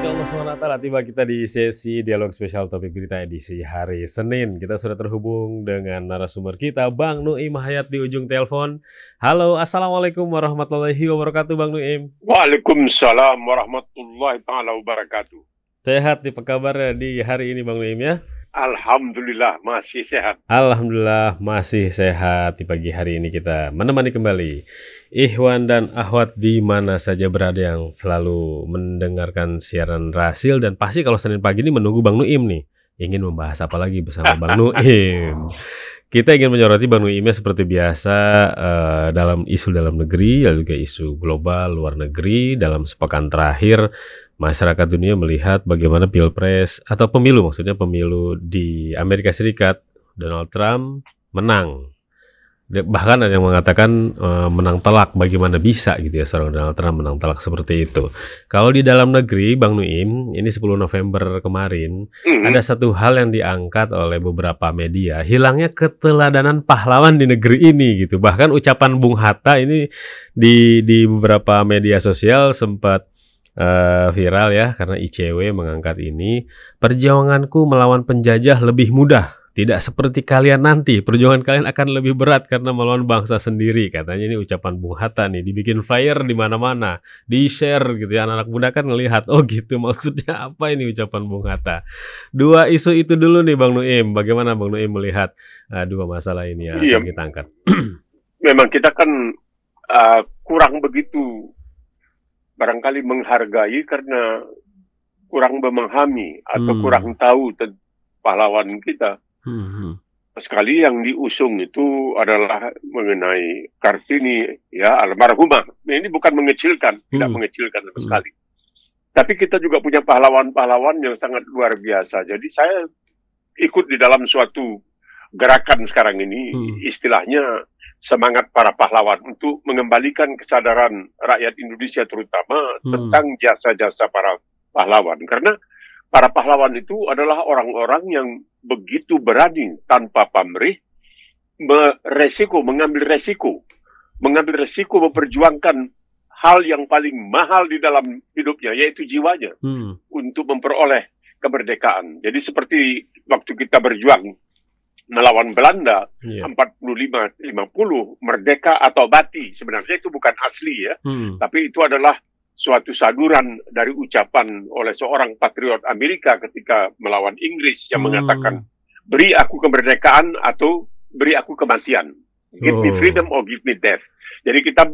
Masya Allah SWT, tiba kita di sesi dialog spesial topik berita edisi hari Senin. Kita sudah terhubung dengan narasumber kita, Bang Nuim Hayat di ujung telepon. Halo, Assalamualaikum warahmatullahi wabarakatuh, Bang Nuim. Waalaikumsalam warahmatullahi ta'ala wabarakatuh. Sehat nih, apa kabarnya di hari ini, Bang Nuim ya? Alhamdulillah masih sehat. Alhamdulillah masih sehat. Di pagi hari ini kita menemani kembali Ikhwan dan Akhwat di mana saja berada yang selalu mendengarkan siaran Rasil, dan pasti kalau Senin pagi ini menunggu Bang Nuim nih. Ingin membahas apa lagi bersama Bang Nuim? Kita ingin menyoroti Bang Nuimnya seperti biasa dalam isu dalam negeri, dan juga isu global luar negeri. Dalam sepekan terakhir, masyarakat dunia melihat bagaimana pilpres atau pemilu, maksudnya pemilu di Amerika Serikat, Donald Trump menang. Bahkan ada yang mengatakan menang telak, bagaimana bisa gitu ya seorang Donald Trump menang telak seperti itu. Kalau di dalam negeri, Bang Nuim, ini 10 November kemarin, ada satu hal yang diangkat oleh beberapa media, hilangnya keteladanan pahlawan di negeri ini gitu. Bahkan ucapan Bung Hatta ini di beberapa media sosial sempat viral ya, karena ICW mengangkat ini. Perjuanganku melawan penjajah lebih mudah, tidak seperti kalian nanti. Perjuangan kalian akan lebih berat karena melawan bangsa sendiri. Katanya ini ucapan Bung Hatta nih, dibikin flyer di mana-mana, di-share gitu ya. Anak-anak muda kan ngelihat, oh gitu maksudnya apa ini ucapan Bung Hatta. Dua isu itu dulu nih Bang Nuim. Bagaimana Bang Nuim melihat dua masalah ini yang akan kita angkat? Memang kita kan kurang begitu barangkali menghargai karena kurang memahami atau kurang tahu tentang pahlawan kita. Sekali yang diusung itu adalah mengenai Kartini, ya, almarhumah. Ini bukan mengecilkan, tidak mengecilkan sama sekali. Tapi kita juga punya pahlawan-pahlawan yang sangat luar biasa. Jadi saya ikut di dalam suatu gerakan sekarang ini, istilahnya semangat para pahlawan untuk mengembalikan kesadaran rakyat Indonesia terutama tentang jasa-jasa para pahlawan. Karena para pahlawan itu adalah orang-orang yang begitu berani tanpa pamrih mengambil resiko memperjuangkan hal yang paling mahal di dalam hidupnya, yaitu jiwanya, untuk memperoleh kemerdekaan. Jadi seperti waktu kita berjuang melawan Belanda, 45-50, merdeka atau mati. Sebenarnya itu bukan asli ya, tapi itu adalah suatu saduran dari ucapan oleh seorang patriot Amerika ketika melawan Inggris yang mengatakan, beri aku kemerdekaan atau beri aku kematian. Give me freedom or give me death. Jadi kita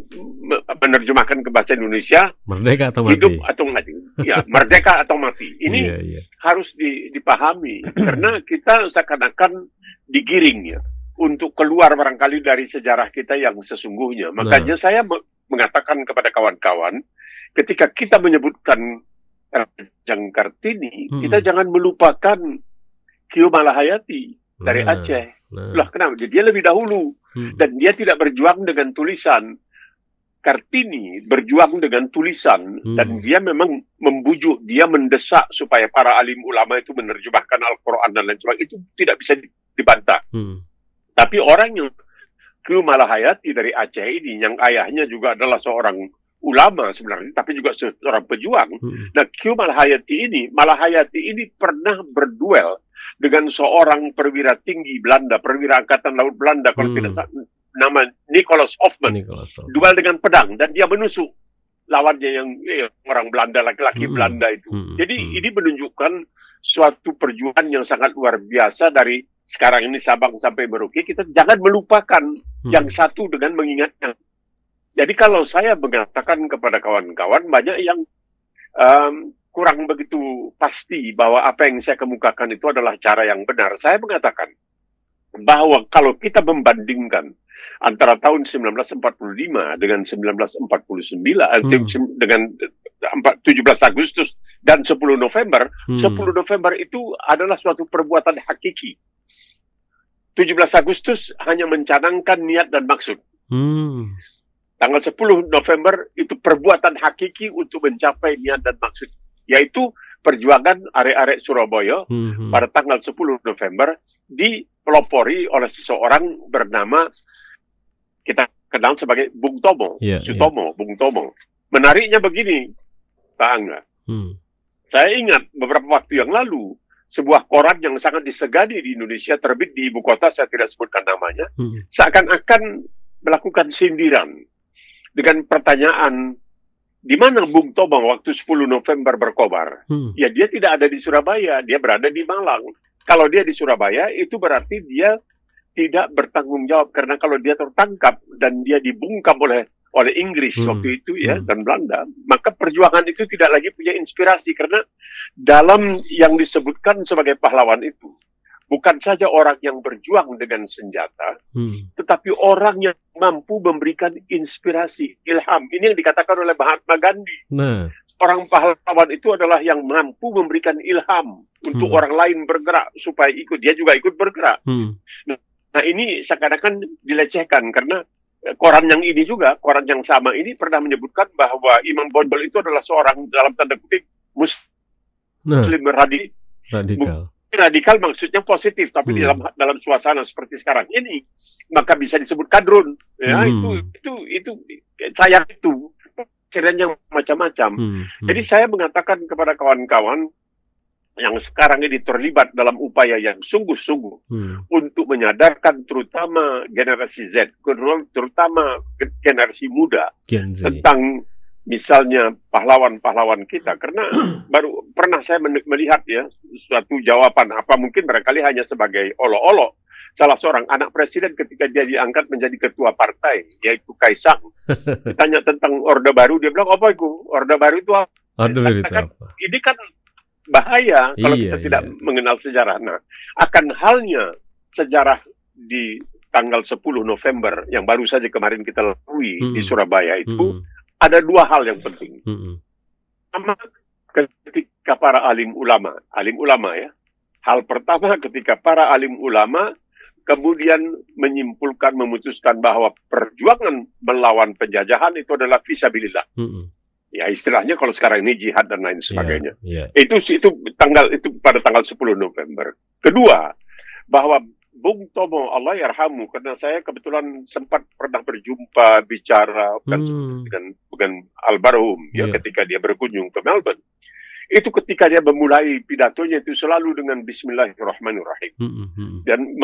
menerjemahkan ke bahasa Indonesia, merdeka atau mati, hidup atau mati. Ya, merdeka atau mati. Ini harus dipahami karena kita seakan-akan digiring ya untuk keluar barangkali dari sejarah kita yang sesungguhnya. Makanya saya mengatakan kepada kawan-kawan, ketika kita menyebutkan Rajang Kartini, kita jangan melupakan Kio Malahayati dari Aceh. Lah kenapa? Dia lebih dahulu dan dia tidak berjuang dengan tulisan. Kartini berjuang dengan tulisan dan dia memang membujuk, dia mendesak supaya para alim ulama itu menerjemahkan Al-Quran dan lain sebagainya. Itu tidak bisa dibantah. Tapi orang yang Kio Malahayati dari Aceh ini, yang ayahnya juga adalah seorang ulama sebenarnya, tapi juga seorang pejuang. Nah, Kio Malahayati ini pernah berduel dengan seorang perwira tinggi Belanda, perwira angkatan laut Belanda, kalau tidak salah, nama Nicholas Hoffman. Duel dengan pedang dan dia menusuk lawannya yang orang Belanda, laki-laki Belanda itu. Jadi ini menunjukkan suatu perjuangan yang sangat luar biasa dari sekarang ini Sabang sampai Merauke. Kita jangan melupakan yang satu dengan mengingatnya. Jadi kalau saya mengatakan kepada kawan-kawan, banyak yang kurang begitu pasti bahwa apa yang saya kemukakan itu adalah cara yang benar. Saya mengatakan bahwa kalau kita membandingkan antara tahun 1945 dengan 1949, dengan 17 Agustus dan 10 November, 10 November itu adalah suatu perbuatan hakiki. 17 Agustus hanya mencanangkan niat dan maksud. Tanggal 10 November itu perbuatan hakiki untuk mencapai niat dan maksud, yaitu perjuangan arek-arek Surabaya pada tanggal 10 November dipelopori oleh seseorang bernama, kita kenal sebagai Bung Tomo, Sutomo, Bung Tomo. Menariknya begini, Pak Angga. Saya ingat beberapa waktu yang lalu, sebuah koran yang sangat disegani di Indonesia terbit di ibu kota, saya tidak sebutkan namanya, seakan-akan melakukan sindiran dengan pertanyaan, di mana Bung Tomo waktu 10 November berkobar? Ya, dia tidak ada di Surabaya, dia berada di Malang. Kalau dia di Surabaya, itu berarti dia tidak bertanggung jawab, karena kalau dia tertangkap dan dia dibungkam oleh Inggris waktu itu ya, dan Belanda, maka perjuangan itu tidak lagi punya inspirasi, karena dalam yang disebutkan sebagai pahlawan itu bukan saja orang yang berjuang dengan senjata, tetapi orang yang mampu memberikan inspirasi, ilham. Ini yang dikatakan oleh Mahatma Gandhi. Orang pahlawan itu adalah yang mampu memberikan ilham untuk orang lain bergerak supaya ikut, dia juga ikut bergerak. Nah, ini seakan-akan dilecehkan, karena koran yang ini juga, koran yang sama ini pernah menyebutkan bahwa Imam Bonjol itu adalah seorang dalam tanda kutip Muslim radikal. Radikal maksudnya positif, tapi dalam suasana seperti sekarang ini, maka bisa disebut kadrun. Ya, itu sayang itu cirian yang macam-macam. Jadi saya mengatakan kepada kawan-kawan yang sekarang ini terlibat dalam upaya yang sungguh-sungguh untuk menyadarkan terutama generasi Z, terutama generasi muda tentang misalnya pahlawan-pahlawan kita. Karena baru pernah saya melihat ya suatu jawaban, apa mungkin barangkali hanya sebagai olok-olok, salah seorang anak presiden ketika dia diangkat menjadi ketua partai, yaitu Kaisang, ditanya tentang Orde Baru, dia bilang, apa itu? Orde Baru itu apa? Ini kan bahaya kalau kita tidak mengenal sejarah. Nah, akan halnya sejarah di tanggal 10 November yang baru saja kemarin kita lalui di Surabaya itu, ada dua hal yang penting. Pertama, ketika para alim ulama ya. Hal pertama, ketika para alim ulama kemudian memutuskan bahwa perjuangan melawan penjajahan itu adalah fisabilillah. Ya, istilahnya kalau sekarang ini jihad dan lain sebagainya. Itu pada tanggal 10 November. Kedua, bahwa Bung Tomo Allah yarhamu, karena saya kebetulan sempat pernah berjumpa bicara dengan almarhum ketika dia berkunjung ke Melbourne. Itu ketika dia memulai pidatonya itu selalu dengan Bismillahirrahmanirrahim dan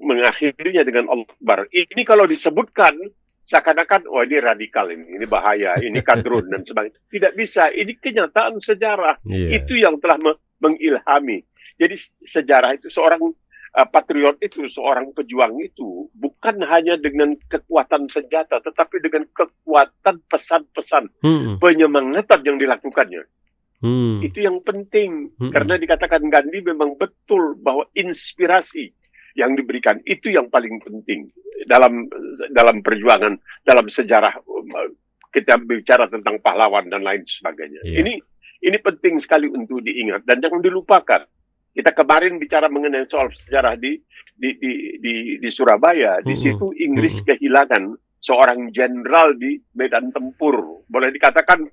mengakhirinya dengan Allah Akbar. Ini kalau disebutkan seakan-akan, oh ini radikal, ini bahaya, ini kadrun dan sebagainya. Tidak bisa, ini kenyataan sejarah. Itu yang telah mengilhami. Jadi sejarah itu, seorang patriot itu, seorang pejuang itu, bukan hanya dengan kekuatan senjata, tetapi dengan kekuatan pesan-pesan, penyemangatan yang dilakukannya. Itu yang penting, karena dikatakan Gandhi memang betul bahwa inspirasi yang diberikan itu yang paling penting dalam perjuangan, dalam sejarah kita bicara tentang pahlawan dan lain sebagainya. Ini penting sekali untuk diingat dan jangan dilupakan. Kita kemarin bicara mengenai soal sejarah di Surabaya. Di situ Inggris kehilangan seorang jenderal di medan tempur. Boleh dikatakan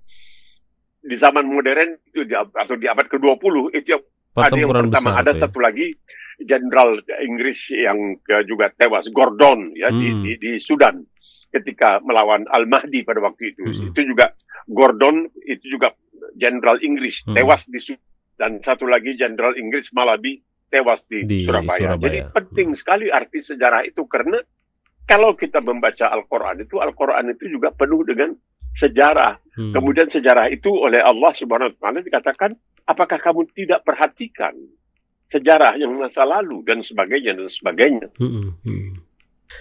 di zaman modern itu atau di abad ke-20 itu ada yang pertama, ada satu lagi jenderal Inggris yang juga tewas, Gordon ya di Sudan ketika melawan Al-Mahdi pada waktu itu. Itu juga Gordon, itu juga jenderal Inggris tewas di Sudan, dan satu lagi jenderal Inggris Malabi tewas di Surabaya. Jadi penting sekali arti sejarah itu, karena kalau kita membaca Al-Quran itu juga penuh dengan sejarah. Kemudian sejarah itu oleh Allah Subhanahu wa Ta'ala dikatakan, apakah kamu tidak perhatikan sejarah yang masa lalu dan sebagainya dan sebagainya.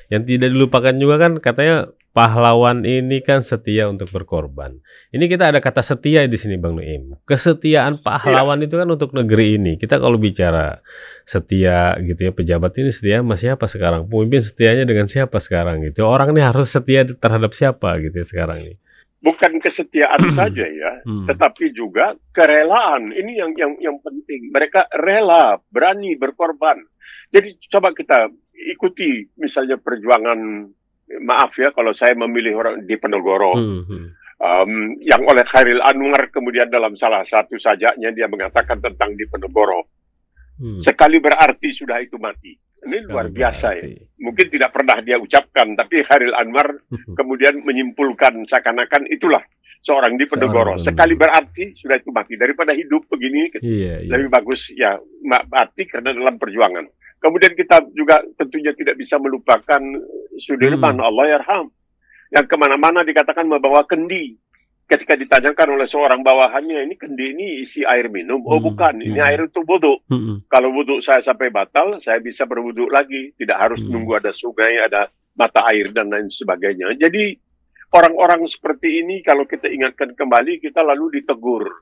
Yang tidak dilupakan juga kan katanya pahlawan ini kan setia untuk berkorban. Ini kita ada kata setia di sini Bang Nuim. Kesetiaan pahlawan itu kan untuk negeri ini. Kita kalau bicara setia gitu ya, pejabat ini setia sama siapa sekarang? Pemimpin setianya dengan siapa sekarang gitu. Orang ini harus setia terhadap siapa gitu ya sekarang ini. Bukan kesetiaan saja ya, tetapi juga kerelaan. Ini yang penting. Mereka rela, berani berkorban. Jadi coba kita ikuti misalnya perjuangan, maaf ya kalau saya memilih orang di Penogoro, yang oleh Khairil Anwar kemudian dalam salah satu sajaknya dia mengatakan tentang di Penogoro. Sekali berarti sudah itu mati. Ini luar biasa ya. Mungkin tidak pernah dia ucapkan, tapi Khairil Anwar kemudian menyimpulkan seakan-akan itulah seorang Diponegoro. Sekali berarti sudah itu mati. Daripada hidup begini, lebih bagus ya mati karena dalam perjuangan. Kemudian kita juga tentunya tidak bisa melupakan Sudirman, Allah yarham, yang kemana-mana dikatakan membawa kendi. Ketika ditanyakan oleh seorang bawahannya, ini kendi ini isi air minum. Oh bukan, ini air untuk wudhu. Kalau wudhu saya sampai batal, saya bisa berwudhu lagi. Tidak harus nunggu ada sungai, ada mata air dan lain sebagainya. Jadi orang-orang seperti ini kalau kita ingatkan kembali, kita lalu ditegur.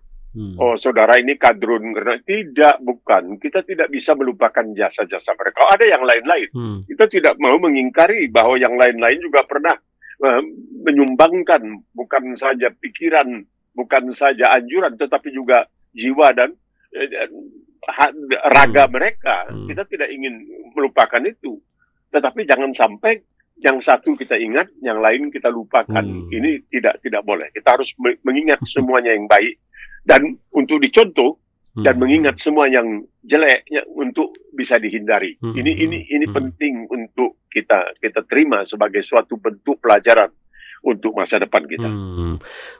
Oh saudara ini kadrun. Tidak, bukan. Kita tidak bisa melupakan jasa-jasa mereka. Kalau ada yang lain-lain, kita tidak mau mengingkari bahwa yang lain-lain juga pernah menyumbangkan bukan saja pikiran, bukan saja anjuran, tetapi juga jiwa dan raga mereka. Kita tidak ingin melupakan itu. Tetapi jangan sampai yang satu kita ingat, yang lain kita lupakan. Ini tidak boleh. Kita harus mengingat semuanya yang baik dan untuk dicontoh dan mengingat semua yang jeleknya untuk bisa dihindari. Ini penting untuk kita terima sebagai suatu bentuk pelajaran untuk masa depan kita.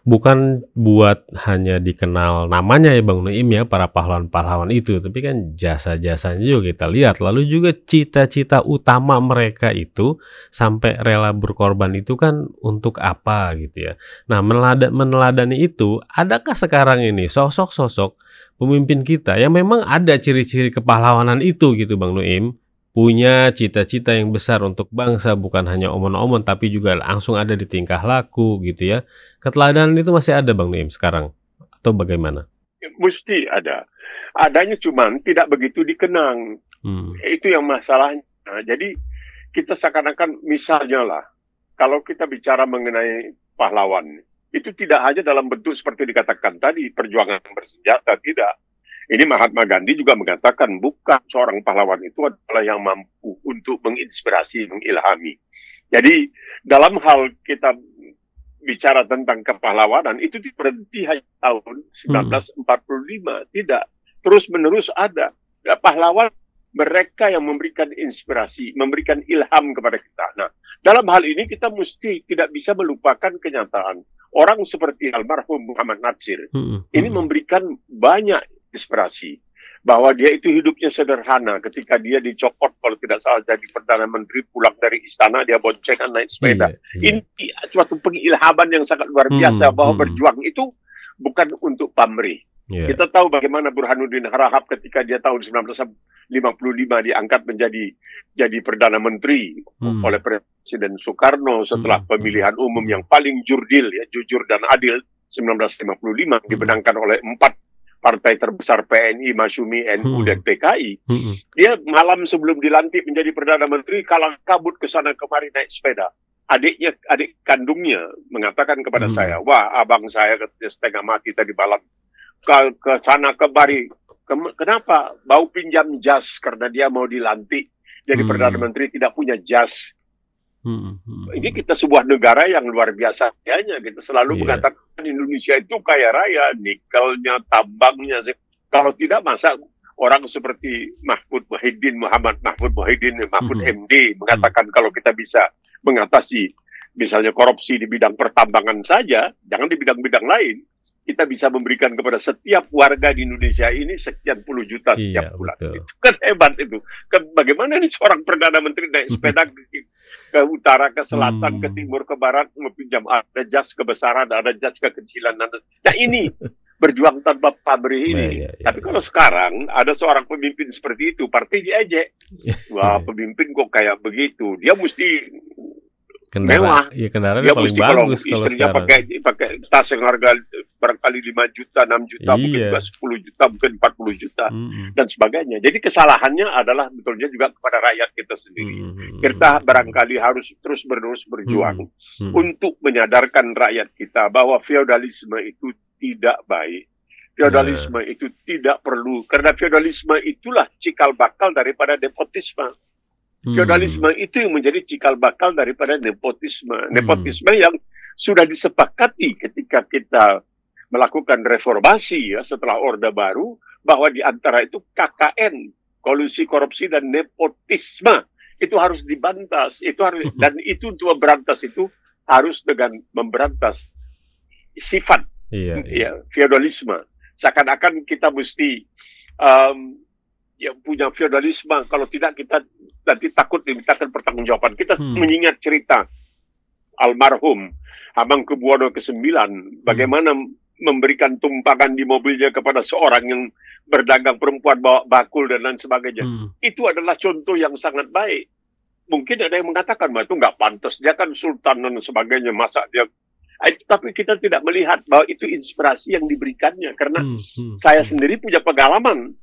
Bukan buat hanya dikenal namanya ya Bang Nuim ya, para pahlawan-pahlawan itu, tapi kan jasa-jasanya juga kita lihat. Lalu juga cita-cita utama mereka itu sampai rela berkorban itu kan untuk apa gitu ya. Nah, meneladani itu, adakah sekarang ini sosok-sosok pemimpin kita yang memang ada ciri-ciri kepahlawanan itu gitu Bang Nuim? Punya cita-cita yang besar untuk bangsa, bukan hanya omon-omon tapi juga langsung ada di tingkah laku gitu ya. Keteladanan itu masih ada Bang Nuim sekarang atau bagaimana? Mesti ada. Adanya cuman tidak begitu dikenang. Itu yang masalahnya. Jadi kita seakan-akan misalnya lah, kalau kita bicara mengenai pahlawan, itu tidak hanya dalam bentuk seperti dikatakan tadi, perjuangan bersenjata, tidak. Ini Mahatma Gandhi juga mengatakan bukan seorang pahlawan itu adalah yang mampu untuk menginspirasi, mengilhami. Jadi dalam hal kita bicara tentang kepahlawanan itu berhenti hanya tahun 1945, tidak. Terus-menerus ada. Pahlawan mereka yang memberikan inspirasi, memberikan ilham kepada kita. Nah, dalam hal ini kita mesti tidak bisa melupakan kenyataan. Orang seperti almarhum Muhammad Natsir ini memberikan banyak inspirasi bahwa dia itu hidupnya sederhana. Ketika dia dicopot kalau tidak salah jadi Perdana Menteri, pulang dari istana dia boncengan naik sepeda. Ini suatu pengilhaman yang sangat luar biasa bahwa berjuang itu bukan untuk pamrih. Kita tahu bagaimana Burhanuddin Harahap ketika dia tahun 1955 diangkat jadi Perdana Menteri oleh Presiden Soekarno setelah pemilihan umum yang paling jurdil, ya, jujur dan adil 1955 dimenangkan oleh 4 partai terbesar PNI, Masyumi, NU, dan PKI. Dia malam sebelum dilantik menjadi Perdana Menteri kalang kabut ke sana kemari naik sepeda. Adik kandungnya mengatakan kepada saya, wah abang saya setengah mati tadi malam ke sana kemari. Kenapa? Bau pinjam jas karena dia mau dilantik jadi Perdana Menteri, tidak punya jas. Ini kita sebuah negara yang luar biasa kayaknya. Kita selalu mengatakan Indonesia itu kaya raya, nikelnya, tambangnya. Kalau tidak, masa orang seperti Muhammad Mahfud MD mengatakan kalau kita bisa mengatasi misalnya korupsi di bidang pertambangan saja, jangan di bidang-bidang lain, kita bisa memberikan kepada setiap warga di Indonesia ini sekian puluh juta setiap bulan. Betul. Itu kan hebat itu. Bagaimana nih seorang Perdana Menteri naik sepeda ke utara, ke selatan, ke timur, ke barat, meminjam, ada jas kebesaran, ada jas kekecilan. Nah ini berjuang tanpa pamrih ini. Tapi kalau sekarang ada seorang pemimpin seperti itu, partai diejek. Wah, pemimpin kok kayak begitu. Dia mesti mewah. Ya, kendaraan dia paling bagus kalau sekarang. Pakai tas yang harga barangkali 5 juta, 6 juta, mungkin juga 10 juta, mungkin 40 juta, dan sebagainya. Jadi kesalahannya adalah betulnya juga kepada rakyat kita sendiri. Kita barangkali harus terus-menerus berjuang untuk menyadarkan rakyat kita bahwa feodalisme itu tidak baik. Feodalisme itu tidak perlu, karena feodalisme itulah cikal bakal daripada nepotisme. Feodalisme itu yang menjadi cikal bakal daripada nepotisme. Nepotisme yang sudah disepakati ketika kita melakukan reformasi ya, setelah Orde Baru, bahwa di antara itu KKN, kolusi korupsi dan nepotisme, itu harus dibantas. Itu harus, dan itu untuk memberantas itu harus dengan memberantas sifat feodalisme. Seakan-akan kita mesti punya feodalisme, kalau tidak kita nanti takut dimintakan pertanggungjawaban. Kita mengingat cerita almarhum Hamengkubuwono ke-9, bagaimana memberikan tumpangan di mobilnya kepada seorang yang berdagang perempuan bawa bakul dan lain sebagainya. Itu adalah contoh yang sangat baik. Mungkin ada yang mengatakan, itu nggak pantas, dia kan sultan dan sebagainya, masa dia... Tapi kita tidak melihat bahwa itu inspirasi yang diberikannya. Karena saya sendiri punya pengalaman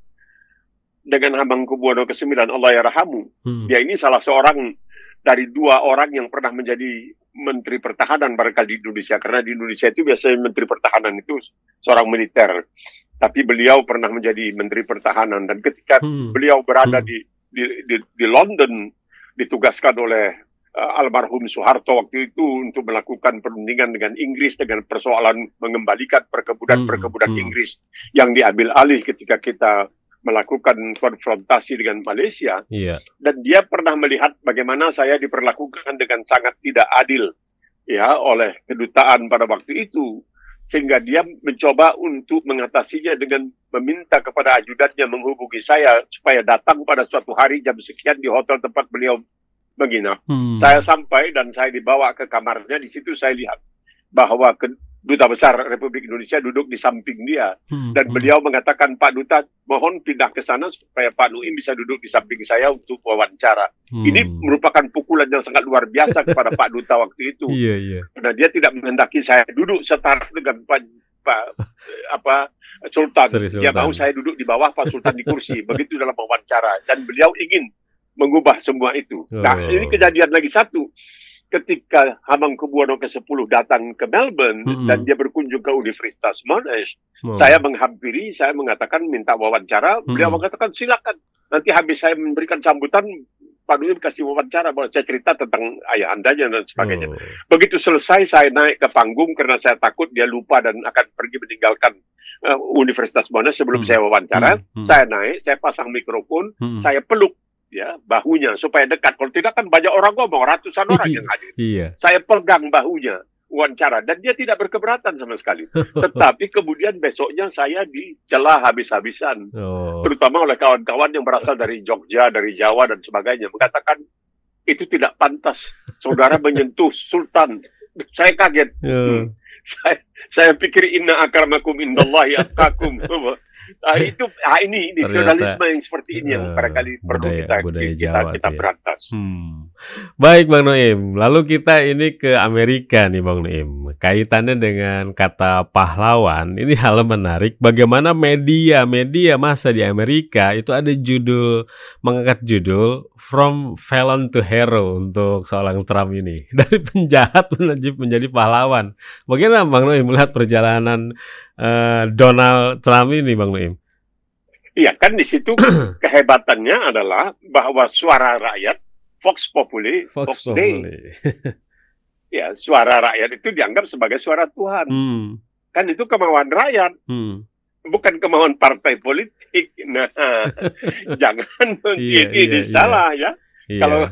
dengan Hamengkubuwono ke-9, Allah yarhamu. Dia ini salah seorang dari 2 orang yang pernah menjadi Menteri Pertahanan barangkali di Indonesia. Karena di Indonesia itu biasanya Menteri Pertahanan itu seorang militer. Tapi beliau pernah menjadi Menteri Pertahanan. Dan ketika beliau berada di London, ditugaskan oleh almarhum Soeharto waktu itu untuk melakukan perundingan dengan Inggris dengan persoalan mengembalikan perkebunan Inggris yang diambil alih ketika kita melakukan konfrontasi dengan Malaysia. Dan dia pernah melihat bagaimana saya diperlakukan dengan sangat tidak adil oleh kedutaan pada waktu itu, sehingga dia mencoba untuk mengatasinya dengan meminta kepada ajudannya menghubungi saya supaya datang pada suatu hari jam sekian di hotel tempat beliau menginap. Saya sampai dan saya dibawa ke kamarnya. Di situ saya lihat bahwa Duta Besar Republik Indonesia duduk di samping dia. Dan beliau mengatakan, Pak Duta, mohon pindah ke sana supaya Pak Nuim bisa duduk di samping saya untuk wawancara. Ini merupakan pukulan yang sangat luar biasa kepada Pak Duta waktu itu. Karena dia tidak menghendaki saya duduk setara dengan Sultan. Dia mau saya duduk di bawah, Pak Sultan di kursi. Begitu dalam wawancara. Dan beliau ingin mengubah semua itu. Nah, ini kejadian lagi satu. Ketika Hamengkubuwono ke-10 datang ke Melbourne dan dia berkunjung ke Universitas Monash, saya menghampiri, saya mengatakan minta wawancara, beliau mengatakan silakan. Nanti habis saya memberikan sambutan, Pak Nuim kasih wawancara, bahwa saya cerita tentang ayah andanya dan sebagainya. Begitu selesai, saya naik ke panggung karena saya takut dia lupa dan akan pergi meninggalkan Universitas Monash sebelum saya wawancara. Saya naik, saya pasang mikrofon, saya peluk bahunya supaya dekat. Kalau tidak kan banyak orang ngomong, ratusan orang yang hadir. Saya pegang bahunya wawancara dan dia tidak berkeberatan sama sekali. Tetapi kemudian besoknya saya dicela habis-habisan, terutama oleh kawan-kawan yang berasal dari Jogja, dari Jawa dan sebagainya, mengatakan itu tidak pantas saudara menyentuh Sultan. Saya kaget. Saya pikir inna akramakum indallahi atqakum. Ini feodalisme yang seperti ini yang barangkali perlu kita berantas. Baik Bang Noim, lalu kita ini ke Amerika nih Bang Noim. Kaitannya dengan kata pahlawan, ini hal menarik. Bagaimana media masa di Amerika itu ada mengangkat judul From Felon to Hero untuk seorang Trump ini. Dari penjahat menjadi pahlawan. Bagaimana Bang Noim melihat perjalanan Donald Trump ini Bang Noim? Iya kan, di situ kehebatannya adalah bahwa suara rakyat, Vox Populi, Vox Dei. Ya, suara rakyat itu dianggap sebagai suara Tuhan. Kan itu kemauan rakyat, bukan kemauan partai politik. Nah, jangan ini salah ya. Kalau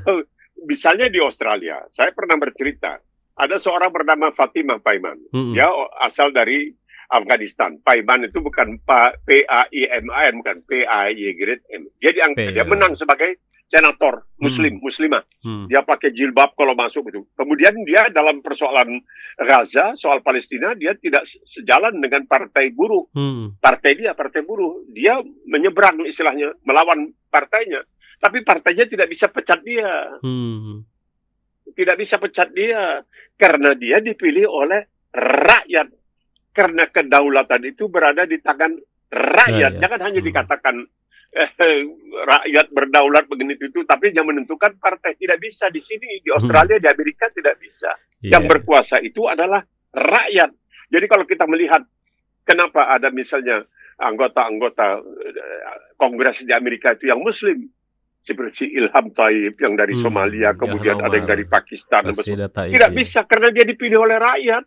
misalnya di Australia, saya pernah bercerita, ada seorang bernama Fatimah Paiman, dia asal dari Afghanistan. Paiman itu bukan P-A-I-M-A-N, bukan P-A-Y-M. Dia menang sebagai senator muslimah. Dia pakai jilbab kalau masuk itu. Kemudian dia dalam persoalan Gaza, soal Palestina, dia tidak sejalan dengan partai buruh. Partai buruh. Dia menyeberang istilahnya, melawan partainya. Tapi partainya tidak bisa pecat dia. Tidak bisa pecat dia. Karena dia dipilih oleh rakyat. Karena kedaulatan itu berada di tangan rakyat. Jangan hanya dikatakan rakyat berdaulat begini itu, tapi yang menentukan partai. Tidak bisa di sini, di Australia, di Amerika tidak bisa. Yang berkuasa itu adalah rakyat. Jadi kalau kita melihat kenapa ada misalnya anggota-anggota Kongres di Amerika itu yang Muslim, seperti Ilham Taib yang dari Somalia, kemudian ada yang dari Pakistan. Tidak bisa karena dia dipilih oleh rakyat.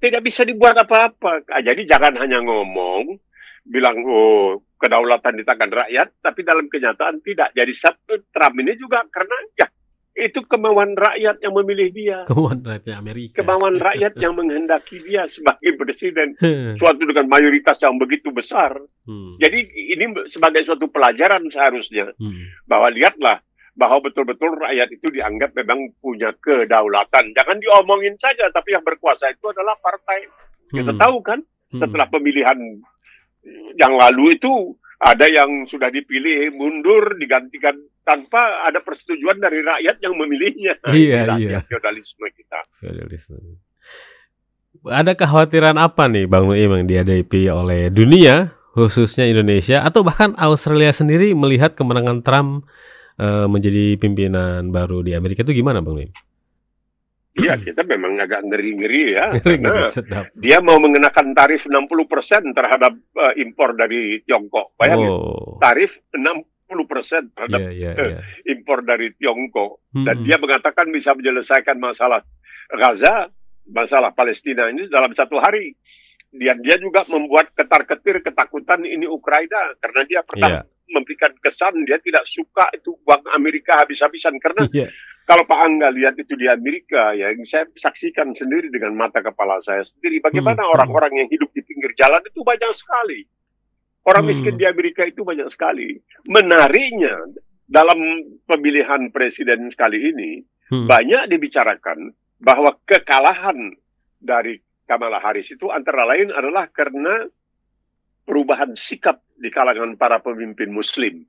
Tidak bisa dibuat apa-apa. Jadi jangan hanya ngomong, bilang kedaulatan di tangan rakyat, tapi dalam kenyataan tidak. Jadi Trump ini juga karena Itu kemauan rakyat yang memilih dia. Kemauan rakyat Amerika. Kemauan rakyat yang menghendaki dia sebagai presiden. Suatu dengan mayoritas yang begitu besar. Jadi ini sebagai suatu pelajaran seharusnya. Bahwa lihatlah, bahwa betul-betul rakyat itu dianggap memang punya kedaulatan. Jangan diomongin saja, tapi yang berkuasa itu adalah partai. Kita tahu kan, setelah pemilihan yang lalu itu, ada yang sudah dipilih mundur, digantikan tanpa ada persetujuan dari rakyat yang memilihnya. Iya. Feodalisme kita. Feodalisme. Ada kekhawatiran apa nih Bang Nuim yang dihadapi oleh dunia, khususnya Indonesia, atau bahkan Australia sendiri melihat kemenangan Trump menjadi pimpinan baru di Amerika itu gimana Bang Nuim? Iya, kita memang agak ngeri-ngeri ya. Karena dia mau mengenakan tarif 60% terhadap impor dari Tiongkok. Bayangin, tarif 60% terhadap impor dari Tiongkok. Dan dia mengatakan bisa menyelesaikan masalah Gaza, masalah Palestina ini dalam 1 hari. Dan dia juga membuat ketar-ketir ketakutan ini Ukraina. Karena dia pernah memberikan kesan dia tidak suka itu uang Amerika habis-habisan. Karena kalau Pak Angga lihat itu di Amerika, ya saya saksikan sendiri dengan mata kepala saya sendiri. Bagaimana orang-orang yang hidup di pinggir jalan itu banyak sekali. Orang miskin di Amerika itu banyak sekali. Menariknya, dalam pemilihan presiden kali ini, banyak dibicarakan bahwa kekalahan dari Kamala Harris itu antara lain adalah karena perubahan sikap di kalangan para pemimpin Muslim.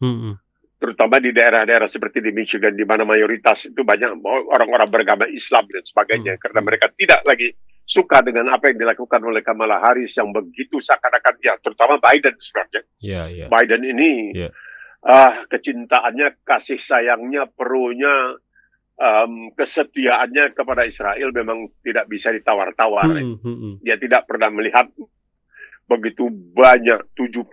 Terutama di daerah-daerah seperti di Michigan, di mana mayoritas itu banyak orang-orang beragama Islam dan sebagainya. Karena mereka tidak lagi suka dengan apa yang dilakukan oleh Kamala Harris yang begitu seakan-akan, ya terutama Biden sebenarnya. Biden ini kecintaannya, kasih sayangnya, perunya, kesetiaannya kepada Israel memang tidak bisa ditawar-tawar. Dia tidak pernah melihat begitu banyak 70%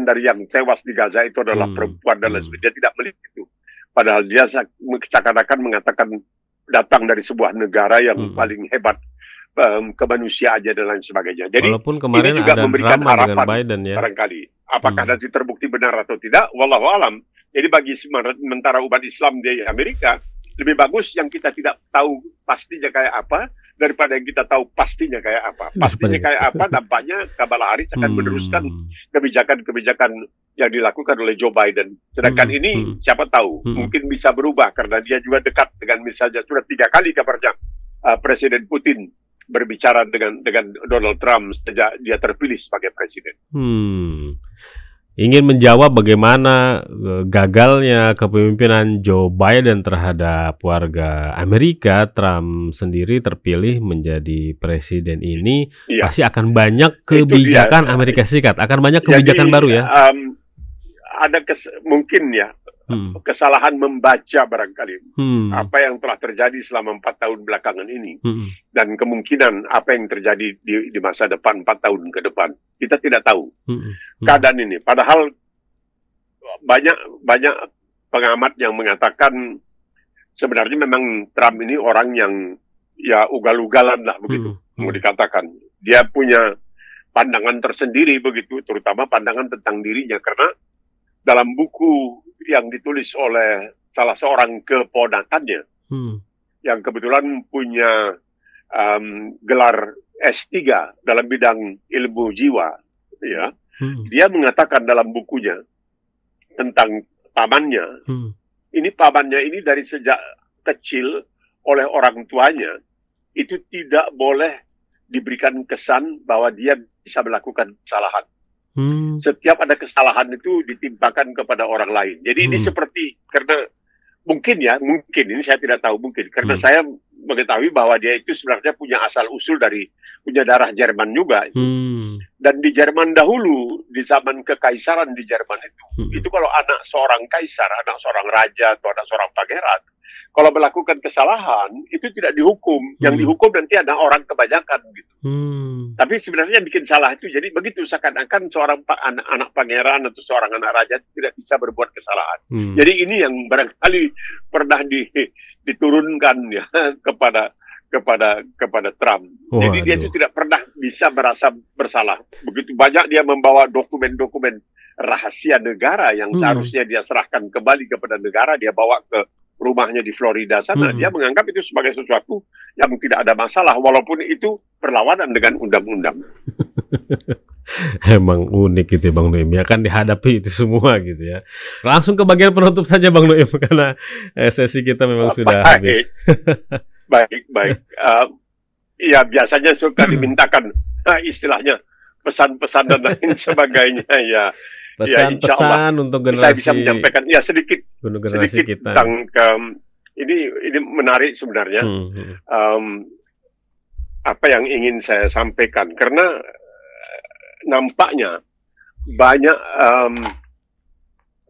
dari yang tewas di Gaza itu adalah perempuan dan lain sebagainya. Dia tidak melihat itu. Padahal dia seakan-akan mengatakan datang dari sebuah negara yang paling hebat kemanusiaan dan lain sebagainya. Jadi walaupun kemarin ini juga ada memberikan drama harapan dengan Biden ya. Barangkali. Apakah nanti terbukti benar atau tidak? Wallahu alam. Jadi bagi sementara umat Islam di Amerika, lebih bagus yang kita tidak tahu pastinya kayak apa daripada yang kita tahu pastinya kayak apa. Pastinya kayak apa, dampaknya Kamala Harris akan meneruskan kebijakan-kebijakan yang dilakukan oleh Joe Biden. Sedangkan ini siapa tahu mungkin bisa berubah karena dia juga dekat dengan misalnya sudah 3 kali kabarnya Presiden Putin berbicara dengan Donald Trump sejak dia terpilih sebagai presiden. Ingin menjawab bagaimana gagalnya kepemimpinan Joe Biden terhadap warga Amerika, Trump sendiri terpilih menjadi presiden ini, pasti akan banyak kebijakan Amerika Serikat, akan banyak kebijakan baru ya. Ada mungkin ya kesalahan membaca barangkali apa yang telah terjadi selama 4 tahun belakangan ini dan kemungkinan apa yang terjadi di masa depan 4 tahun ke depan. Kita tidak tahu keadaan ini. Padahal banyak pengamat yang mengatakan sebenarnya memang Trump ini orang yang ya ugal-ugalan lah begitu mau dikatakan. Dia punya pandangan tersendiri begitu, terutama pandangan tentang dirinya karena dalam buku yang ditulis oleh salah seorang keponakannya yang kebetulan punya gelar S3 dalam bidang ilmu jiwa, ya, dia mengatakan dalam bukunya tentang pamannya, ini pamannya ini dari sejak kecil oleh orang tuanya itu tidak boleh diberikan kesan bahwa dia bisa melakukan kesalahan. Setiap ada kesalahan itu ditimpakan kepada orang lain. Jadi ini seperti, karena mungkin ini saya tidak tahu, mungkin karena saya mengetahui bahwa dia itu sebenarnya punya asal usul punya darah Jerman juga. Dan di Jerman dahulu, di zaman kekaisaran di Jerman itu kalau anak seorang kaisar, anak seorang raja atau anak seorang pangeran, kalau melakukan kesalahan itu tidak dihukum. Yang dihukum nanti ada orang kebanyakan gitu. Tapi sebenarnya yang bikin salah itu jadi begitu, seakan-akan seorang anak pangeran atau seorang anak raja tidak bisa berbuat kesalahan. Jadi ini yang barangkali pernah diturunkan ya kepada Trump. Jadi dia itu tidak pernah bisa merasa bersalah. Begitu banyak dia membawa dokumen-dokumen rahasia negara yang seharusnya dia serahkan kembali kepada negara, dia bawa ke rumahnya di Florida sana, Hmm. dia menganggap itu sebagai sesuatu yang tidak ada masalah, walaupun itu berlawanan dengan undang-undang. Emang unik gitu ya Bang Noim, ya kan dihadapi itu semua gitu ya. Langsung ke bagian penutup saja Bang Noim, karena sesi kita memang sudah habis. Baik. Ya biasanya suka dimintakan istilahnya pesan-pesan dan lain sebagainya ya. Pesan-pesan untuk generasi, saya bisa menyampaikan ya sedikit kita. tentang ini menarik sebenarnya. Apa yang ingin saya sampaikan, karena nampaknya banyak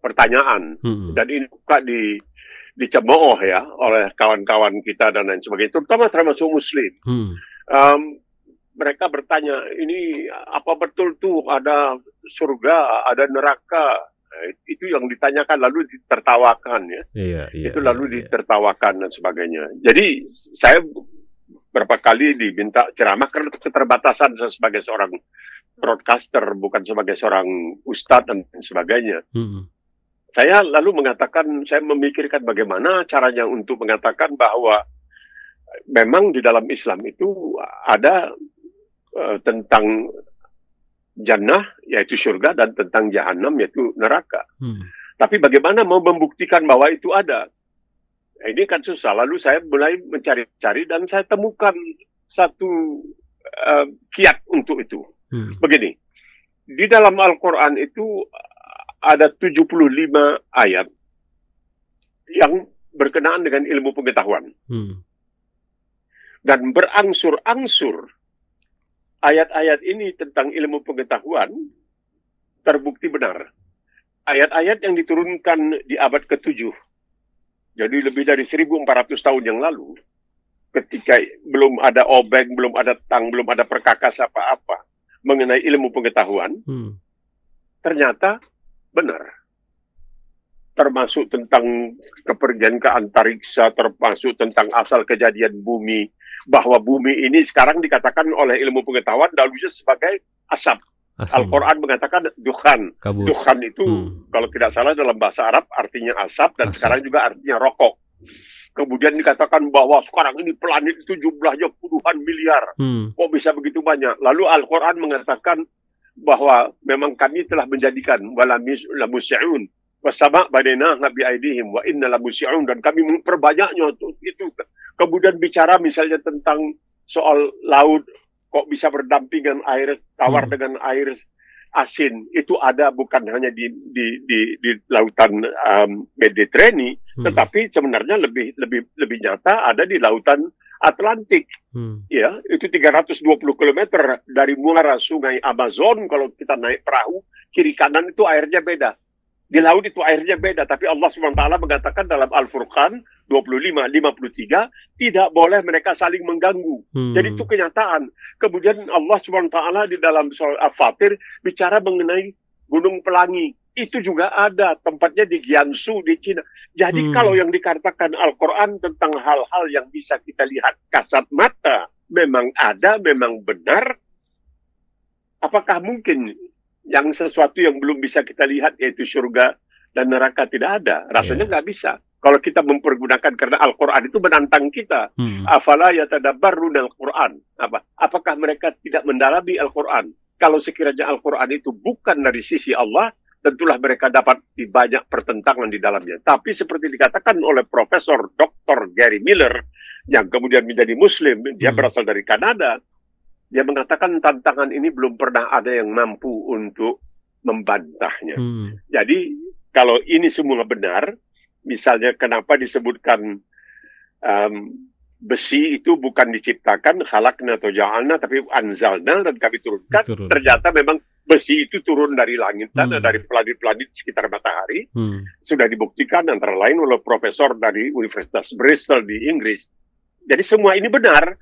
pertanyaan dan ini buka dicemooh ya oleh kawan-kawan kita dan lain sebagainya, terutama termasuk Muslim. Mereka bertanya, ini apa betul tuh ada surga, ada neraka? Itu yang ditanyakan lalu ditertawakan ya. Itu lalu ditertawakan dan sebagainya. Jadi saya berapa kali diminta ceramah karena keterbatasan saya sebagai seorang broadcaster, bukan sebagai seorang ustadz dan sebagainya. Saya lalu mengatakan, saya memikirkan bagaimana caranya untuk mengatakan bahwa memang di dalam Islam itu ada tentang jannah, yaitu surga, dan tentang jahanam, yaitu neraka. Tapi bagaimana mau membuktikan bahwa itu ada? Ini kan susah. Lalu saya mulai mencari-cari dan saya temukan satu kiat untuk itu. Begini, di dalam Al-Quran itu ada 75 ayat yang berkenaan dengan ilmu pengetahuan. Dan berangsur-angsur ayat-ayat ini tentang ilmu pengetahuan terbukti benar. Ayat-ayat yang diturunkan di abad ke-7. Jadi lebih dari 1400 tahun yang lalu, ketika belum ada obeng, belum ada tang, belum ada perkakas apa-apa mengenai ilmu pengetahuan, ternyata benar. Termasuk tentang kepergian ke antariksa, termasuk tentang asal kejadian bumi, bahwa bumi ini sekarang dikatakan oleh ilmu pengetahuan dahulunya sebagai asap. Al-Quran mengatakan dukhan. Dukhan itu kalau tidak salah dalam bahasa Arab artinya asap dan sekarang juga artinya rokok. Kemudian dikatakan bahwa sekarang ini planet itu jumlahnya puluhan miliar. Kok bisa begitu banyak? Lalu Al-Quran mengatakan bahwa memang kami telah menjadikan walamusyaun wasama badena nabi aidihim wa inna lamusyaun, dan kami memperbanyaknya itu. Kemudian bicara misalnya tentang soal laut, kok bisa berdampingan air tawar dengan air asin. Itu ada bukan hanya di lautan Mediterania, tetapi sebenarnya lebih nyata ada di lautan Atlantik. Ya, itu 320 km dari muara sungai Amazon. Kalau kita naik perahu, kiri kanan itu airnya beda. Di laut itu airnya beda, tapi Allah SWT mengatakan dalam Al-Furqan 25:53, tidak boleh mereka saling mengganggu. Jadi itu kenyataan. Kemudian Allah SWT di dalam surah Al-Fatir bicara mengenai Gunung Pelangi. Itu juga ada, tempatnya di Jiangsu, di Cina. Jadi kalau yang dikatakan Al-Quran tentang hal-hal yang bisa kita lihat kasat mata, memang ada, memang benar, apakah mungkin yang sesuatu yang belum bisa kita lihat yaitu surga dan neraka tidak ada? Rasanya nggak bisa. Kalau kita mempergunakan, karena Al-Quran itu menantang kita. Afala yatadabbaruna Al-Quran. Apakah mereka tidak mendalami Al-Quran? Kalau sekiranya Al-Quran itu bukan dari sisi Allah, tentulah mereka dapat banyak pertentangan di dalamnya. Tapi seperti dikatakan oleh Profesor Dr. Gary Miller, yang kemudian menjadi Muslim, dia berasal dari Kanada. Dia mengatakan tantangan ini belum pernah ada yang mampu untuk membantahnya. Jadi kalau ini semua benar, misalnya kenapa disebutkan besi itu bukan diciptakan khalaqna atau ja'alna, tapi anzalna, dan kami turunkan. Ternyata memang besi itu turun dari langit dan dari planet-planet sekitar matahari. Sudah dibuktikan antara lain oleh profesor dari Universitas Bristol di Inggris. Jadi semua ini benar.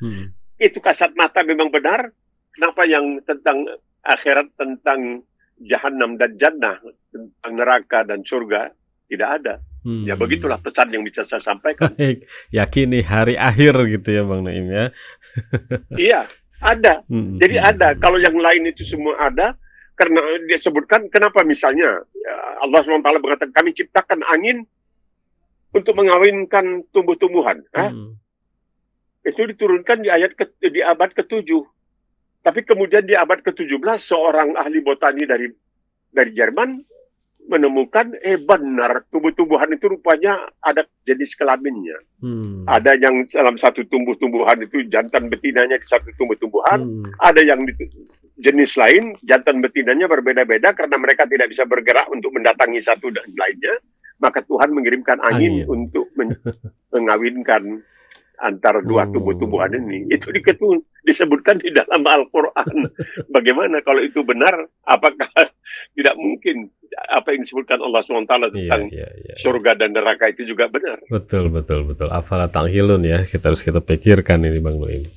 Itu kasat mata memang benar. Kenapa yang tentang akhirat, tentang jahanam dan jannah, tentang neraka dan surga tidak ada? Ya begitulah pesan yang bisa saya sampaikan. Baik, yakini hari akhir gitu ya Bang Naim ya. Iya, ada. Jadi ada. Kalau yang lain itu semua ada, karena dia sebutkan kenapa misalnya Allah SWT mengatakan kami ciptakan angin untuk mengawinkan tumbuh-tumbuhan. Itu diturunkan di abad ke-7. Tapi kemudian di abad ke-17 seorang ahli botani dari Jerman menemukan benar tumbuh-tumbuhan itu rupanya ada jenis kelaminnya. Ada yang dalam satu tumbuh-tumbuhan itu jantan betinanya ke satu tumbuh-tumbuhan, ada yang jenis lain jantan betinanya berbeda-beda karena mereka tidak bisa bergerak untuk mendatangi satu dan lainnya. Maka Tuhan mengirimkan angin untuk mengawinkan antara dua tumbuh-tumbuhan ini. Itu disebutkan di dalam Al-Quran. Bagaimana kalau itu benar? Apakah tidak mungkin apa yang disebutkan Allah SWT tentang surga dan neraka itu juga benar? Betul. Afala ta'qilun ya. Kita pikirkan ini Bang Nuim.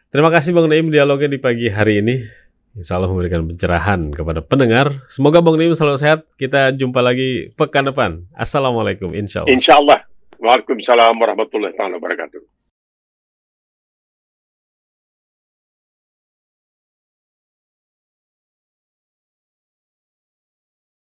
Terima kasih Bang Nuim dialognya di pagi hari ini. Insya Allah memberikan pencerahan kepada pendengar. Semoga Bang Nuim selalu sehat. Kita jumpa lagi pekan depan. Assalamualaikum insya Allah. Insya Allah. Waalaikumsalam warahmatullahi wabarakatuh.